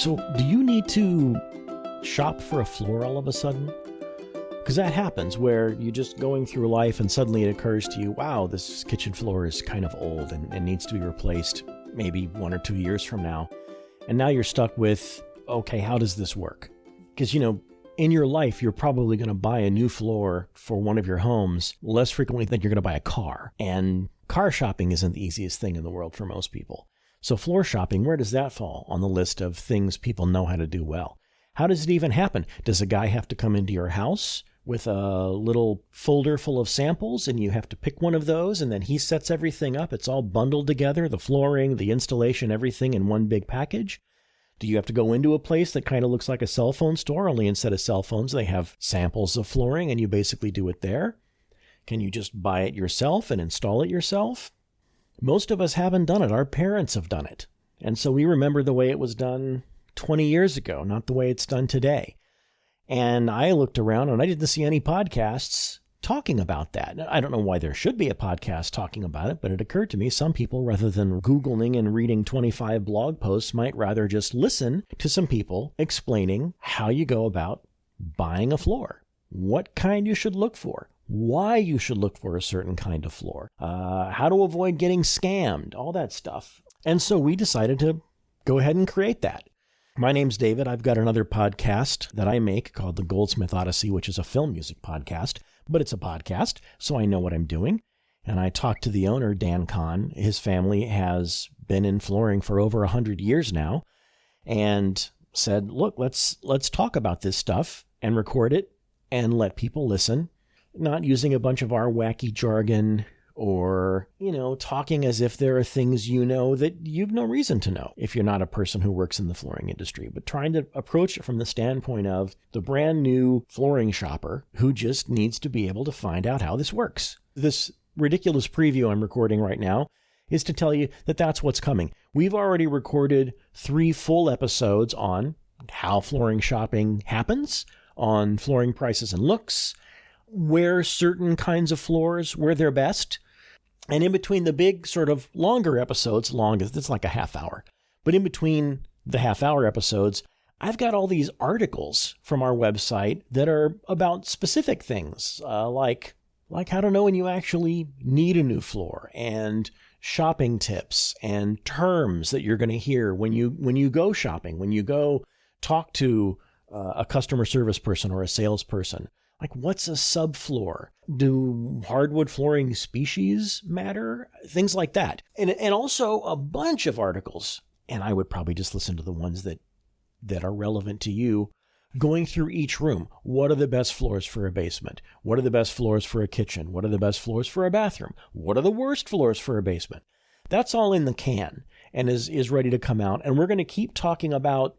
So do you need to shop for a floor all of a sudden? Because that happens where you're just going through life and suddenly it occurs to you, wow, this kitchen floor is kind of old and needs to be replaced maybe 1 or 2 years from now. And now you're stuck with, okay, how does this work? Because, in your life, you're probably going to buy a new floor for one of your homes less frequently than you're going to buy a car. And car shopping isn't the easiest thing in the world for most people. So floor shopping, where does that fall on the list of things people know how to do well? How does it even happen? Does a guy have to come into your house with a little folder full of samples and you have to pick one of those and then he sets everything up? It's all bundled together, the flooring, the installation, everything in one big package? Do you have to go into a place that kind of looks like a cell phone store, only instead of cell phones, they have samples of flooring and you basically do it there? Can you just buy it yourself and install it yourself? Most of us haven't done it. Our parents have done it. And so we remember the way it was done 20 years ago, not the way it's done today. And I looked around and I didn't see any podcasts talking about that. I don't know why there should be a podcast talking about it, but it occurred to me some people, rather than Googling and reading 25 blog posts, might rather just listen to some people explaining how you go about buying a floor, what kind you should look for, why you should look for a certain kind of floor, how to avoid getting scammed, all that stuff. And so we decided to go ahead and create that. My name's David. I've got another podcast that I make called The Goldsmith Odyssey, which is a film music podcast, but it's a podcast, so I know what I'm doing. And I talked to the owner, Dan Kahn. His family has been in flooring for over 100 years now, and said, look, let's talk about this stuff and record it and let people listen, not using a bunch of our wacky jargon or, talking as if there are things that you've no reason to know if you're not a person who works in the flooring industry, but trying to approach it from the standpoint of the brand new flooring shopper who just needs to be able to find out how this works. This ridiculous preview I'm recording right now is to tell you that that's what's coming. We've already recorded 3 full episodes on how flooring shopping happens, on flooring prices and looks, where certain kinds of floors, where they're best. And in between the big sort of longer episodes, it's like a half hour, but in between the half hour episodes, I've got all these articles from our website that are about specific things, like how to know when you actually need a new floor, and shopping tips and terms that you're going to hear when you go shopping, when you go talk to a customer service person or a salesperson. Like, what's a subfloor? Do hardwood flooring species matter? Things like that. And also a bunch of articles, and I would probably just listen to the ones that are relevant to you, going through each room. What are the best floors for a basement? What are the best floors for a kitchen? What are the best floors for a bathroom? What are the worst floors for a basement? That's all in the can and is ready to come out. And we're going to keep talking about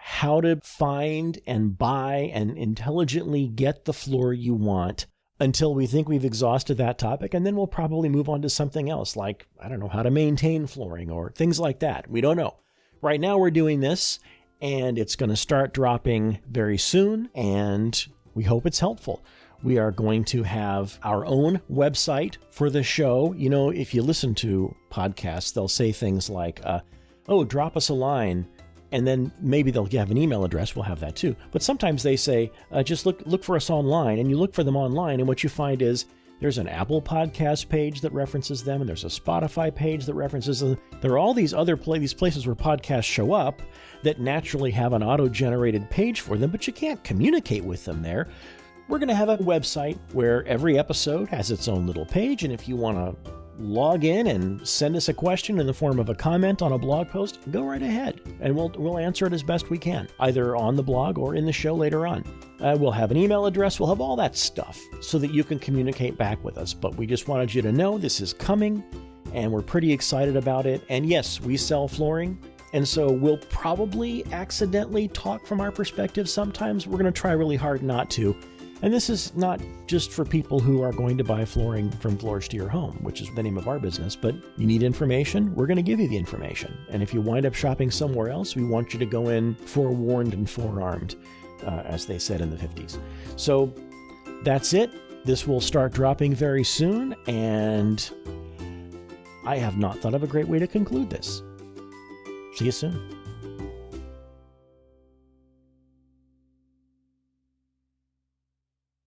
how to find and buy and intelligently get the floor you want until we think we've exhausted that topic. And then we'll probably move on to something else, like, I don't know, how to maintain flooring or things like that. We don't know. Right now we're doing this, and it's going to start dropping very soon, and we hope it's helpful. We are going to have our own website for the show. If you listen to podcasts, they'll say things like, drop us a line. And then maybe they'll have an email address. We'll have that too. But sometimes they say, just look for us online. And you look for them online, and what you find is there's an Apple podcast page that references them, and there's a Spotify page that references them. There are all these other these places where podcasts show up that naturally have an auto-generated page for them, but you can't communicate with them there. We're going to have a website where every episode has its own little page, and if you want to log in and send us a question in the form of a comment on a blog post, go right ahead, and we'll answer it as best we can, either on the blog or in the show later on. We'll have an email address, we'll have all that stuff so that you can communicate back with us. But we just wanted you to know this is coming, and we're pretty excited about it. And yes, we sell flooring, and so we'll probably accidentally talk from our perspective sometimes. We're going to try really hard not to. And this is not just for people who are going to buy flooring from Floors to Your Home, which is the name of our business, but you need information, we're going to give you the information. And if you wind up shopping somewhere else, we want you to go in forewarned and forearmed, as they said in the 50s. So that's it. This will start dropping very soon, and I have not thought of a great way to conclude this. See you soon.